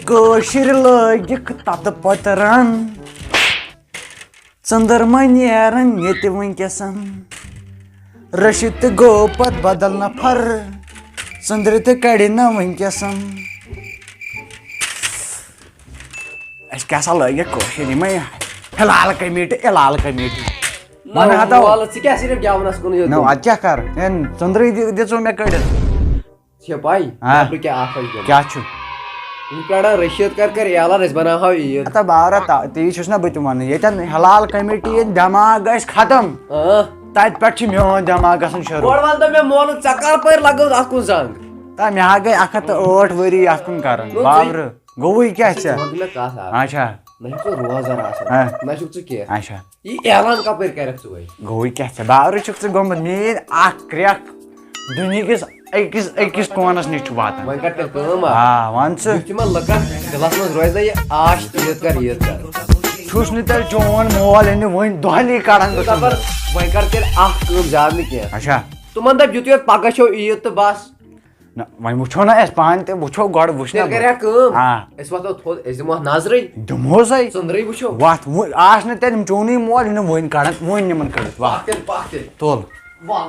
Kashir lagik tat patran Chandarma neran yeti vankesan Rashid go pat badal nafar Chandrit kadina vankesan Kasa lagi kashir mai halal kamiti Mana hata wala si kya sirf gyawanas kono yo No acha kar en Chandri de me kadin Siapai apri kya afai kya chu Inplara Rashid kar yalan is bana how ye ata baara ti chusna bituman yetan halal committee damag guys khatam tat pat chi myon damag gasan shuru Gorwan to me mon chakar par lagau akun sang ta me age akhat 8 wari akun karan bavr govui kya cha modle ka sa acha nahi to rozar asa na shuk ke acha ye yalan ka par karak tu bhai govui kya cha bavr chuk gom me akryak dunikis ekis konas nicht watan Vai kar ter kama once Ultima laka dilas mas roida ye ash yet kar chusni tar jon mol ene voin dohli karan Tabar vai kar ter kam jad ne kiya acha Tuman da jutiyat pagasho yet to bas na vai mucho na es pan te mucho god bushna Ter kar kam ha es vato thod es mo nazrai dumosai sundrai busho What? Ask ne ten joni mol in voin karan voin neman karat. Wah. Pakter Tol. Wah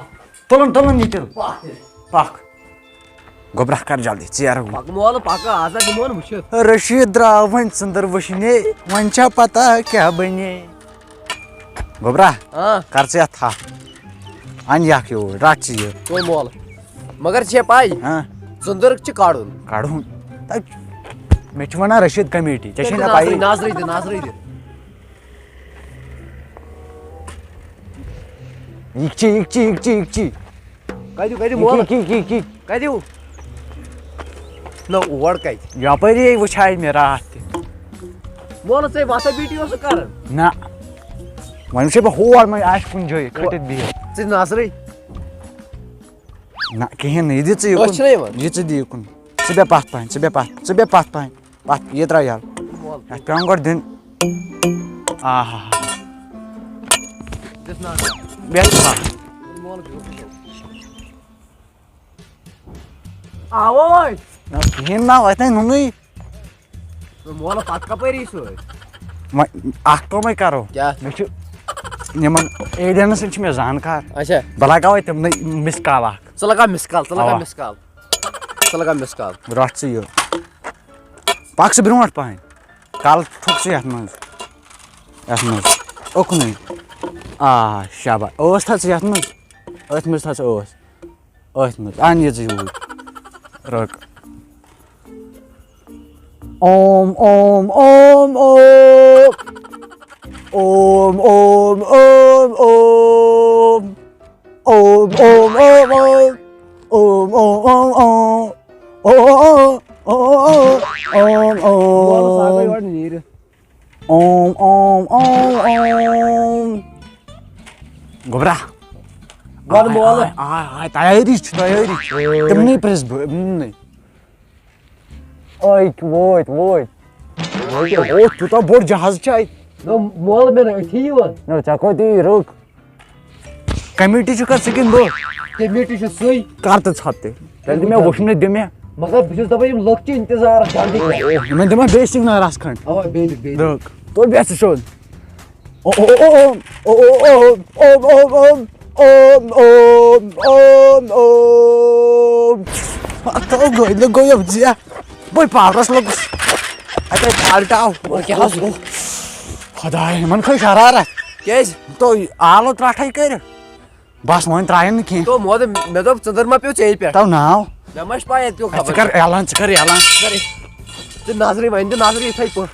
Tolon nitel. pakter Pak. Gobrah kar jaldi. Ciar. Pakmol paka aza gumon busho Rashid ravan sundar vashine vancha pata kya bane. Gobrah. ha Karcha tha. Anya kyo rachi. koi mol magar che pai Ha. sundar ch kadun Kadun. Tak mechwana Rashid committee. Chashina pai. nazrai de Ikchi. Kaidu mol Ki. kaidu no word kai Yapari vuchai mera hath. mol se vasa video se karan Na. Manusia ba huar mai ash punjoy khatit bi. se nazrai Na kehen idi tsi yukun. Точно его? Yici di yukun. Тебе паст пайн. Паст yedra yal. mol Kangor din. Aha. this nazrai Betha. mol Avoy Na kehen na waitai nungi. mol patka pari so Ma akto mai karo. Kya? Mechu. Neman eden sin chme zankar. acha Bala ka waitam na miskala. salaga miskal Ava. miskal Ratsi yo. Pak se brungat pain. Kal thukse yatmaz. Okuni. Ah, shaba. Os thats yatmaz. Atmaz thats os. Atmaz. Anye ji hu. Rak. Om. Om. Om. Gobra. Gol bola. Ay, tayari. Temni pres bne. Ay, wait. Oh, tu ta bor jahaz chai. no mol mein thi wa No, chako ti rok. Committee chuka second bo. committee se soi Kar ta chhatte. Jaldi me washne de me. magar bishus dabai lokchi intizar jaldi मैं दिमाग basic ना रासखंड ava be देख तो base शोध ओ तो गयो जिया बोय पारस लोग अरे पाल्टाओ क्या हास खुदाय मन खै शरारत kes तो आलो त्राठाई कर बस मन त्रायन की to mod me to chandarma pe chain pe तो now me mas pa to khabar कर ऐलान Sorry. The Nazri mind the Nazri type.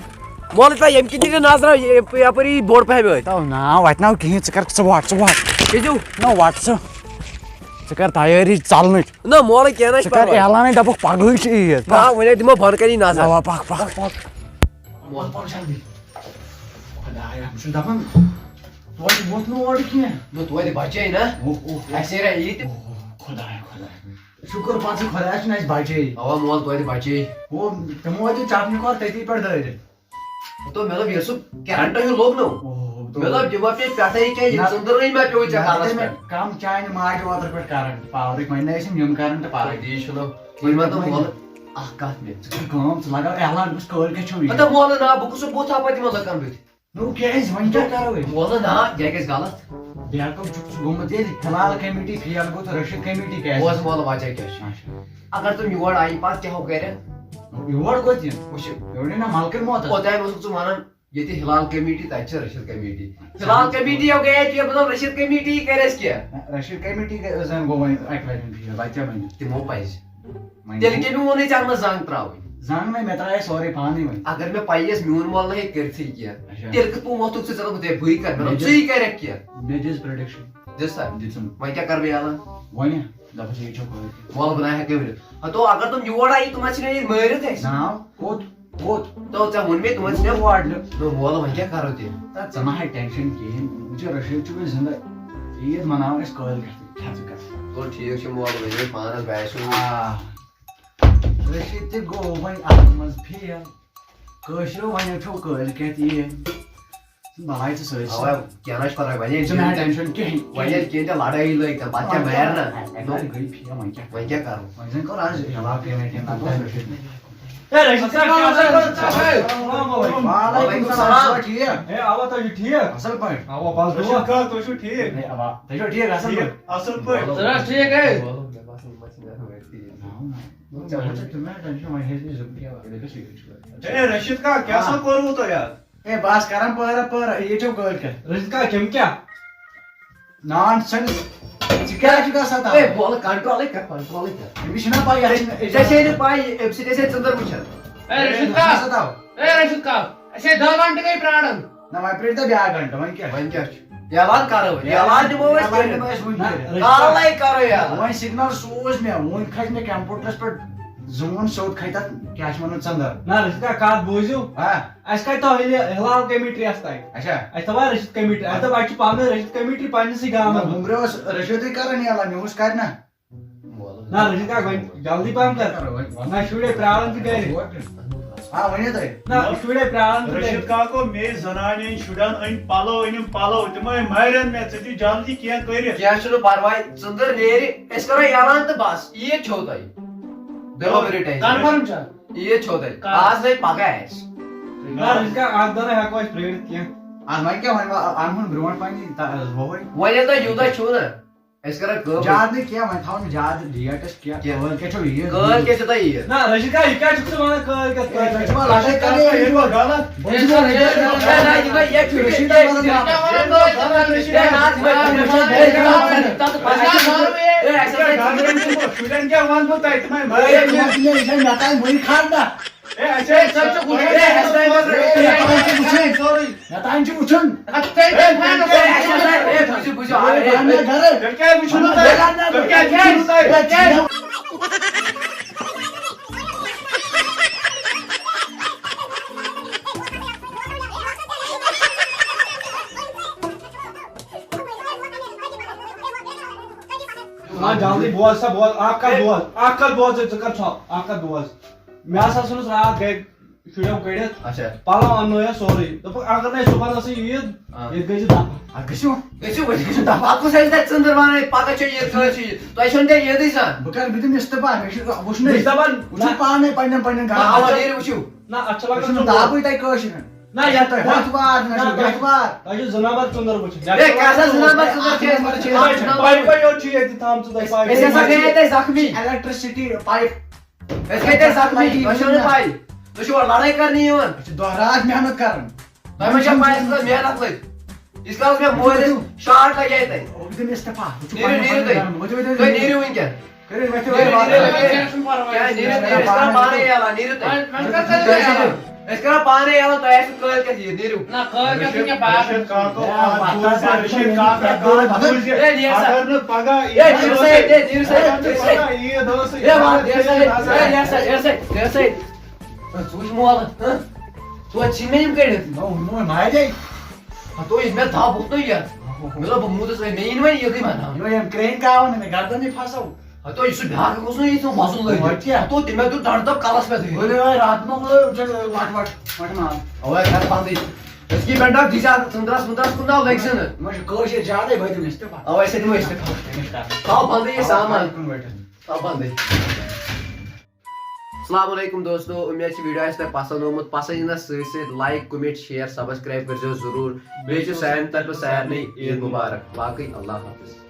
Molita Yamkini Nazra Yapari board pay. तो नाउ right now की चकर चवाट Did you? नो व्हाट्स चकर तयारी चालने No, more like can I चकर ऐलान डबक पागल छी when I demo Pankani Nazar. Nawa pak. Mol pak jaldi. Khudaya hamshu dapan. What no word ki hai? No, to the bache na. I say eat. Khudaya. Shukr pachi khudaya nice bache. Our mall to the bache. वो तमो जो चापनी को तैती पड़ दे तो मेरा व्यसु character यो लोग no ओ मतलब जब पे पैसे के सुंदर नहीं मैं पे चकालस पे कम चाय माज वाटर पे कारण पावर मन ऐसे यम कारण त पावर दी सुनो कोई मत मोल आ काट में काम लगा एलान बस कॉल के छु मतलब मोल ना बुक सो बोथा पति मोल कर बे नो केस वन क्या करो मोल ना ये केस गलत बेकम छु गोमत ये हलाल कमेटी फेल गो तो रशिद कमेटी के वो मोल वजह क्या अगर तुम योर आई पास क्या हो करे योर को दिन उस योने ना मालकर मोत पता है मुझे मानन ये थी हिलाल कमेटी ताच रशिद कमेटी हिलाल कमेटी हो गया कि मतलब रशिद कमेटी करेस क्या रशिद कमेटी के जन गो वन अकलाइन बच्चा बन तिमो पाइस तेल के भी वो नहीं चाहना जांग त्रावे जांग में मैं त्राए सॉरी पानी में अगर मैं पाइस म्यून मोल नहीं करती क्या तेल के तू मोतुक से चलो बते भुई कर मतलब सही करे क्या बेजिस प्रेडिक्शन जैसा जिसम मैं क्या कर बे आला वने दबा ये चो को मोल बनाया है केवल हां तो अगर तुम युवा आई तुम अच्छी नहीं मरे थे नाउ कोट तो चाहे उनमें तुम अच्छी वार्ड तो मोल मैं क्या करो थे ता जना है टेंशन के मुझे रशिद छु जिंदा ये मनाओ इस कॉल करते क्या तो ठीक है मोल मेरे पानस बैसो रशिद ते गो वही आत्मज फेल कशरो वही ठो कॉल कहती है भाई तो सोच अब क्या ना पर भाई जना टेंशन के भाई के लड़ाई लो एकदम बच्चा मार ना नो गई फिर मैं क्या करूं मैं जन को आज हवा के में ना तो रशिद ने ए रशिद साहब वालेकुम सलाम ठीक है ए आवा तो ठीक है असल पर आवा पास दो का तो छु ठीक नहीं अब देखो ठीक है असल पर जरा ठीक है तुम्हें टेंशन मैं है जो क्या देखो सीख ए रशिद का कैसा करू तो यार ए बास करम पर ये जो कॉल कर रशिद का क्या नॉनसेंस चिका साथ ए बोल कंट्रोल कर विष्णा पाई जैसे ने पाई एफसी से चंद्र मुछ ए रशिद का ऐसे 10 घंटे के प्राणन ना मैं प्रेट द 2 घंटे मैं क्या यालान करो यालान जो वो कालाई करो यार वही सिग्नल सोच में वो खज में कंप्यूटर पर जोन शोट खैता क्या मनो चंदर ना रशिद का कात बोझू हां ऐस का तो हिलाल कमेटी आस्ताय अच्छा ऐस तो रशिद कमेटी ऐस तो बाकी पाने रशिद कमेटी पाने से गांव में घुमरे रशिद करनी वाला न्यूज़ करना ना रशिद का जल्दी पाम कर ना शुडे प्राणन की गए हां वने तो ना शुडे प्राणन की रशिद का को मे जनाने शुडन अन पालो तमे मारन में चति जल्दी किया करे क्या सुनो परवाई चंद्र नेरी इस करो यालान तो बस ये छोताई देखो मेरे टाइम कन्फर्म छ ये छोताई आज नहीं पका है ना रशिद का आग दने है कोई प्रेरित किया आज मैं क्या मैं आनमन ब्रोन पानी वो वने तो युदा छु ना इस करो को याद नहीं किया मैं था याद लिया टेस्ट किया कॉल के छो ये कल के चता ये ना रशिद का क्या चुप माने कल का लक्ष्मण लड़ाई करे ये गलत ये छुट्टी शुडन क्या वन होता है तमे ये नाता मुई खान ना ए अच्छा सब कुछ सॉरी नाता इंच उछन क्या कुछ होता है क्या होता है हाँ जल्दी बोल सब बोल आपका बोल से चक्कर छो आपका बोल मैं आशा सुन रात गए शुरू कर अच्छा पाला अन्नो है सॉरी तो अगर नहीं सुबह से ये गई था कैसे आपको सही से चंद्रमा ने पाका चाहिए तो ऐसा नहीं ये दिशा बकर बिदम इस्तेबा वुशने इस्तेबल उछु पाने पन्ने गा आवाज उछु ना अच्छा लगा वुशने दाबु ताई कोशिन ना या तो बहुत बार अजो जनावर चंद्र कुछ ए कैसा जनावर चंद्र के पाइप को यो चाहिए थी थाम तो पाइप ऐसे ऐसा गए थे जख्मी इलेक्ट्रिसिटी पाइप ऐसे थे जख्मी वशों पाई तो शो लड़ाई करनी है वन दोहराज मेहनत करन तो मैं जब पाई इसका मेहनत लग इसका उसमें मोरे शॉट लग गए थे ओ बिदम इस्तेफा नीरू कोई नीरू इन क्या करे मैं तो क्या नीरू इसका मारे याला नीरू इसका पाने याला तो ऐसे कर के दिए नीरू ना कर के क्या बात रशिद का को रशिद का भूल गया अगर न पगा ये नीरू से ये दो से ये बात देर से तू मोल तू अच्छी में ही कर नो नो माय दे तो इसमें था बहुत तो यार मतलब मुंह तो सही नहीं में ये भी माना यो हम क्रेन का आवन में गर्दन में फंसाओ तो इस बिहार को उसने इतना मौसम लग तो दिन में तो डर तब कालस पे थे बोले भाई रात में वो चल वाट ना ओए घर बांधी Ski bent up disa sundras kunna leksin. मुझे कोशिश ज्यादा भाई तुम इस्तीफा Ava ese dimo istifa. Thao band ye saman. Thao band. Assalamualaikum दोस्तों, उम्मीद छ वीडियो आइस तक पसंद होमुत पसंद से लाइक कमेंट शेयर सब्सक्राइब कर जो जरूर बेचो सैन तरफ सैर नहीं ईद मुबारक बाकी अल्लाह हाफिज।